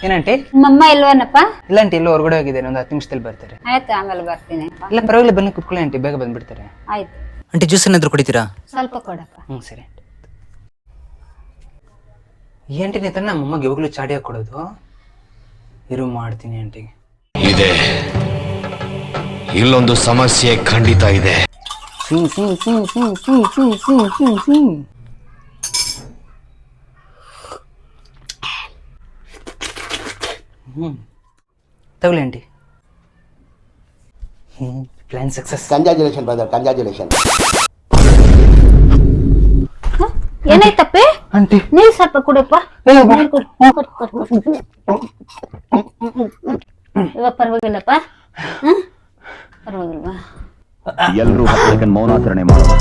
ಏನಂಟಿ? ನಮ್ಮಮ್ಮ ಇಲ್ವೇನಪ್ಪ? ಇಲ್ಲ ಆಂಟಿ, ಎಲ್ಲೋ ಹೊರಗಡೆ ಹೋಗಿದ್ದೇನೆ, ಒಂದು 10 ನಿಮಿಷದಲ್ಲಿ ಬರ್ತಾರೆ. ಆಯ್ತು, ಆಮೇಲೆ ಬರ್ತೀನಿ. ಇಲ್ಲ ಪರವಾಗಿಲ್ಲ, ಬನ್ನಿ ಕುತ್ಕೊಳ್ಳಿ ಆಂಟಿ, ಬೇಗ ಬಂದ್ಬಿಡ್ತಾರೆ. ಆಯ್ತು, ಆಂಟಿ ಜ್ಯೂಸ್ ಏನಾದ್ರು ಕುಡಿತೀರಾ? ಸ್ವಲ್ಪ ಕೊಡಪ್ಪ. ಸರಿ ಆಂಟಿ. ಏಂಟಿ ನೀ ತಾನೆ ನಮ್ಮಮ್ಮಗೆ ಯಾವಾಗಲೂ ಚಾಡಿ ಹಾಕೊಡೋದು? ಇರು ಮಾಡ್ತೀನಿ ಆಂಟಿಗೆ. ಇದೆ, ಇಲ್ಲೊಂದು ಸಮಸ್ಯೆ ಖಂಡಿತ ಇದೆ. ತಗೊಳ್ಳಿ aunty. Plan success. Congratulation brother, congratulation. ಏನಾಯ್ತಪ್ಪೆ? ಆಂಟಿ ನೀವ್ ಸ್ವಲ್ಪ ಕುಡಪ್ಪ. ಇವಾಗ ಪರವಾಗಿಲ್ಲಪ್ಪ? ಪರವಾಗಿಲ್ವಾ? ಎಲ್ಲರೂ 10 ಸೆಕೆಂಡ್ ಮೌನಾಚರಣೆ ಮಾಡೋಣ.